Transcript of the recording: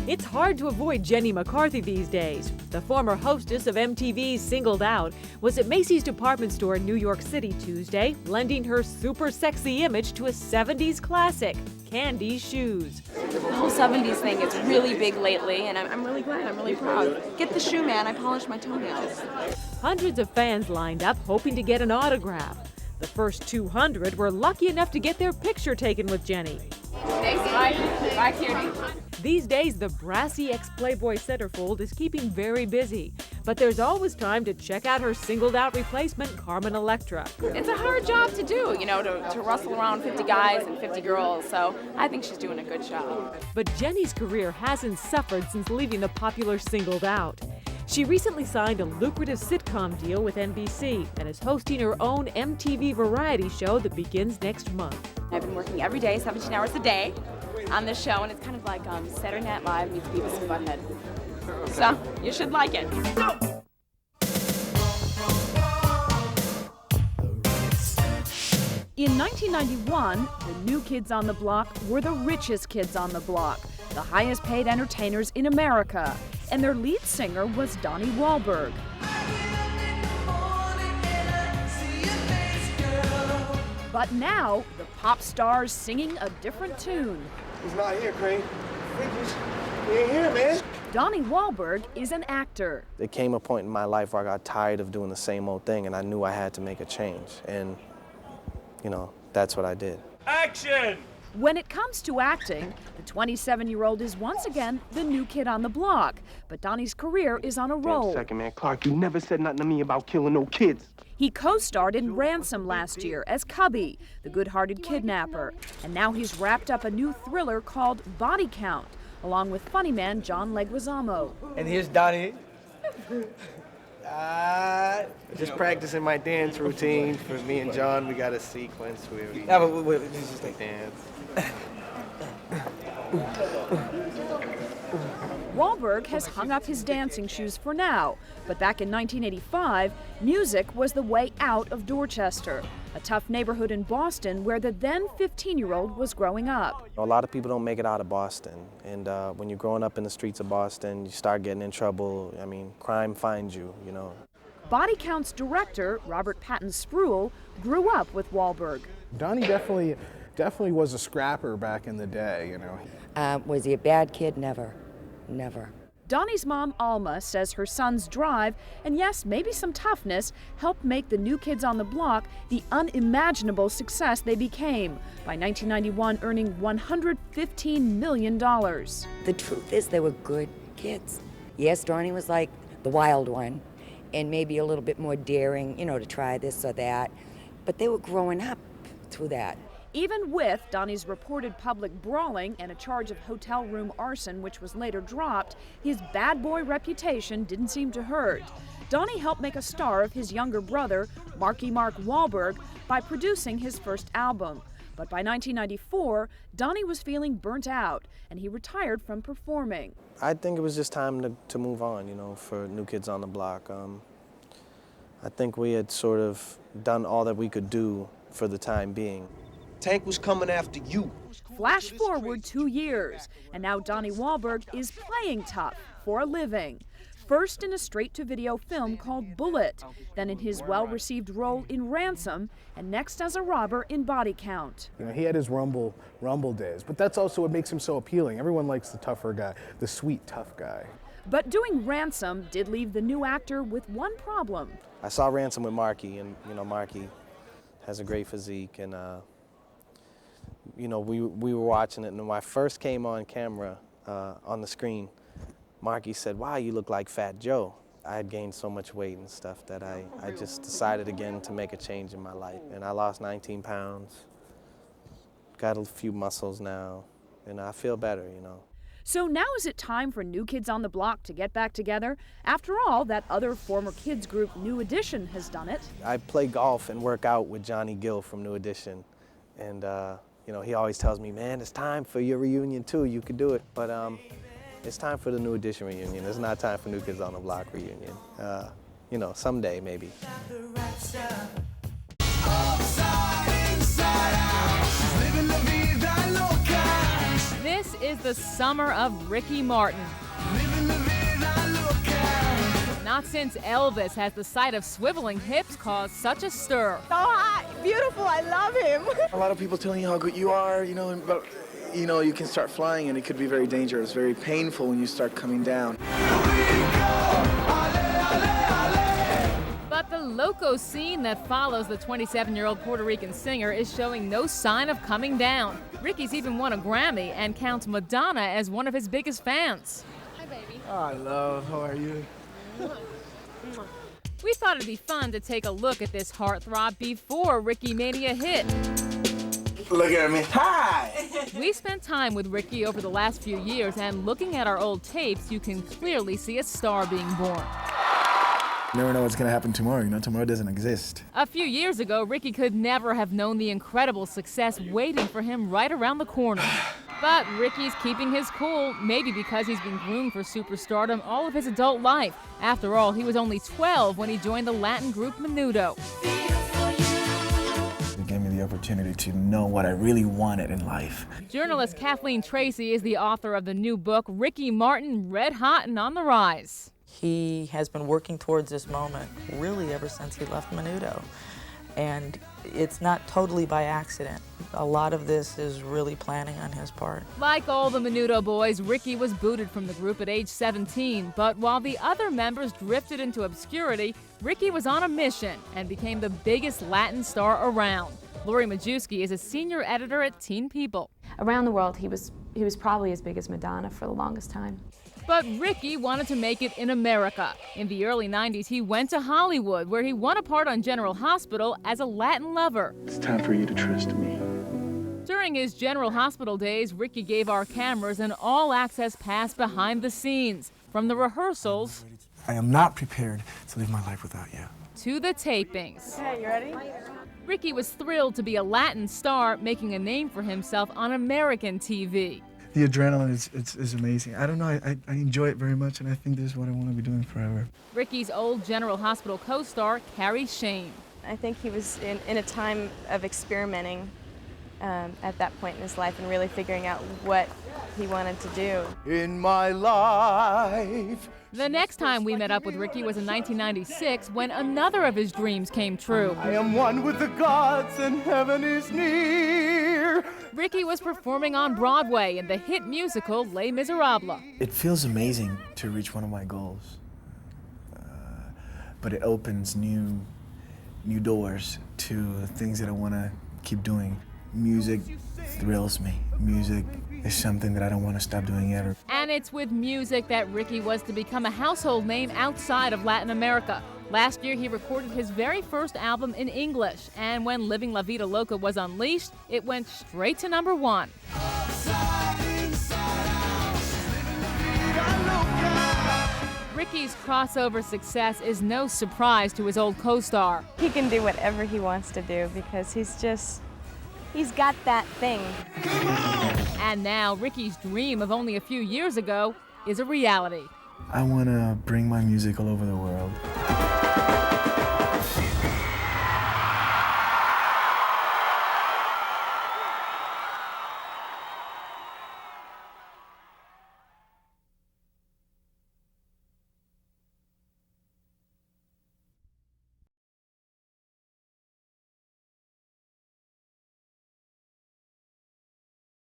It's hard to avoid Jenny McCarthy these days. The former hostess of MTV's Singled Out was at Macy's department store in New York City Tuesday, lending her super sexy image to a 70s classic, Candy's shoes. The whole 70s thing is really big lately, and I'm really glad. I'm really proud. Get the shoe, man. I polished my toenails. Hundreds of fans lined up hoping to get an autograph. The first 200 were lucky enough to get their picture taken with Jenny. Thanks, bye. Bye, cutie. These days, the brassy ex-Playboy centerfold is keeping very busy. But there's always time to check out her singled-out replacement, Carmen Electra. It's a hard job to do, you know, to rustle around 50 guys and 50 girls, so I think she's doing a good job. But Jenny's career hasn't suffered since leaving the popular Singled Out. She recently signed a lucrative sitcom deal with NBC and is hosting her own MTV variety show that begins next month. I've been working every day, 17 hours a day, on this show, and it's kind of like Saturday Night Live meets Beavis and Butthead. So, you should like it. In 1991, the New Kids on the Block were the richest kids on the block, the highest paid entertainers in America, and their lead singer was Donnie Wahlberg. But now, the pop star's singing a different tune. He's not here, Crane. He ain't here, man. Donnie Wahlberg is an actor. There came a point in my life where I got tired of doing the same old thing, and I knew I had to make a change. And, you know, that's what I did. Action! When it comes to acting, the 27-year-old is once again the new kid on the block. But Donnie's career is on a roll. Second, man. Clark, you never said nothing to me about killing no kids. He co-starred in Ransom last year as Cubby, the good-hearted kidnapper. And now he's wrapped up a new thriller called Body Count, along with funny man John Leguizamo. And here's Donnie. Just practicing my dance routine for me and John. We got a sequence where we just dance. Wahlberg has hung up his dancing shoes for now, but back in 1985, music was the way out of Dorchester, a tough neighborhood in Boston where the then 15-year-old was growing up. A lot of people don't make it out of Boston, and when you're growing up in the streets of Boston, you start getting in trouble. I mean, crime finds you, you know. Body Count's director, Robert Patton Spruill, grew up with Wahlberg. Donnie definitely was a scrapper back in the day, you know. Was he a bad kid? Never. Never. Donnie's mom, Alma, says her son's drive, and yes, maybe some toughness, helped make the New Kids on the Block the unimaginable success they became, by 1991 earning $115 million. The truth is they were good kids. Yes, Donnie was like the wild one, and maybe a little bit more daring, you know, to try this or that, but they were growing up through that. Even with Donnie's reported public brawling and a charge of hotel room arson, which was later dropped, his bad boy reputation didn't seem to hurt. Donnie helped make a star of his younger brother, Marky Mark Wahlberg, by producing his first album. But by 1994, Donnie was feeling burnt out, and he retired from performing. I think it was just time to move on, you know, for New Kids on the Block. I think we had sort of done all that we could do for the time being. Tank was coming after you. Flash forward 2 years, and now Donnie Wahlberg is playing tough for a living. First in a straight-to-video film called Bullet, then in his well-received role in Ransom, and next as a robber in Body Count. You know, he had his rumble days, but that's also what makes him so appealing. Everyone likes the tougher guy, the sweet, tough guy. But doing Ransom did leave the new actor with one problem. I saw Ransom with Marky, and, you know, Marky has a great physique, and, you know, we were watching it, and when I first came on camera, on the screen, Marky said, "Wow, you look like Fat Joe." I had gained so much weight and stuff that I just decided again to make a change in my life. And I lost 19 pounds, got a few muscles now, and I feel better, you know. So now is it time for New Kids on the Block to get back together? After all, that other former kids group, New Edition, has done it. I play golf and work out with Johnny Gill from New Edition, and you know, he always tells me, "Man, it's time for your reunion too. You could do it." But it's time for the New Edition reunion. It's not time for New Kids on the Block reunion. You know, someday maybe. This is the summer of Ricky Martin. Not since Elvis has the sight of swiveling hips caused such a stir. So hot, beautiful, I love him. A lot of people telling you how good you are, but you can start flying and it could be very dangerous, very painful when you start coming down. But the loco scene that follows the 27-year-old Puerto Rican singer is showing no sign of coming down. Ricky's even won a Grammy and counts Madonna as one of his biggest fans. Hi, baby. Hi, love. How are you? We thought it'd be fun to take a look at this heartthrob before Ricky Mania hit. Look at me. Hi! We spent time with Ricky over the last few years, and looking at our old tapes, you can clearly see a star being born. You never know what's going to happen tomorrow. Tomorrow doesn't exist. A few years ago, Ricky could never have known the incredible success waiting for him right around the corner. But Ricky's keeping his cool, maybe because he's been groomed for superstardom all of his adult life. After all, he was only 12 when he joined the Latin group Menudo. It gave me the opportunity to know what I really wanted in life. Journalist Kathleen Tracy is the author of the new book, Ricky Martin, Red Hot and on the Rise. He has been working towards this moment really ever since he left Menudo. And it's not totally by accident. A lot of this is really planning on his part. Like all the Menudo boys, Ricky was booted from the group at age 17. But while the other members drifted into obscurity, Ricky was on a mission and became the biggest Latin star around. Lori Majewski is a senior editor at Teen People. Around the world, he was probably as big as Madonna for the longest time. But Ricky wanted to make it in America. In the early 90s, he went to Hollywood, where he won a part on General Hospital as a Latin lover. It's time for you to trust me. During his General Hospital days, Ricky gave our cameras an all-access pass behind the scenes, from the rehearsals I am not prepared to live my life without you. to the tapings. Hey, you ready? Ricky was thrilled to be a Latin star, making a name for himself on American TV. The adrenaline is amazing. I don't know, I enjoy it very much, and I think this is what I want to be doing forever. Ricky's old General Hospital co-star, Carrie Shane. I think he was in a time of experimenting at that point in his life and really figuring out what he wanted to do. In my life. The next time we met up with Ricky was in 1996, when another of his dreams came true. I am one with the gods and heaven is near. Ricky was performing on Broadway in the hit musical Les Miserables. It feels amazing to reach one of my goals, but it opens new doors to things that I want to keep doing. Music thrills me. Music is something that I don't want to stop doing ever. And it's with music that Ricky was to become a household name outside of Latin America. Last year, he recorded his very first album in English, and when Living La Vida Loca was unleashed, it went straight to #1. Ricky's crossover success is no surprise to his old co-star. He can do whatever he wants to do because he's got that thing. And now, Ricky's dream of only a few years ago is a reality. I want to bring my music all over the world.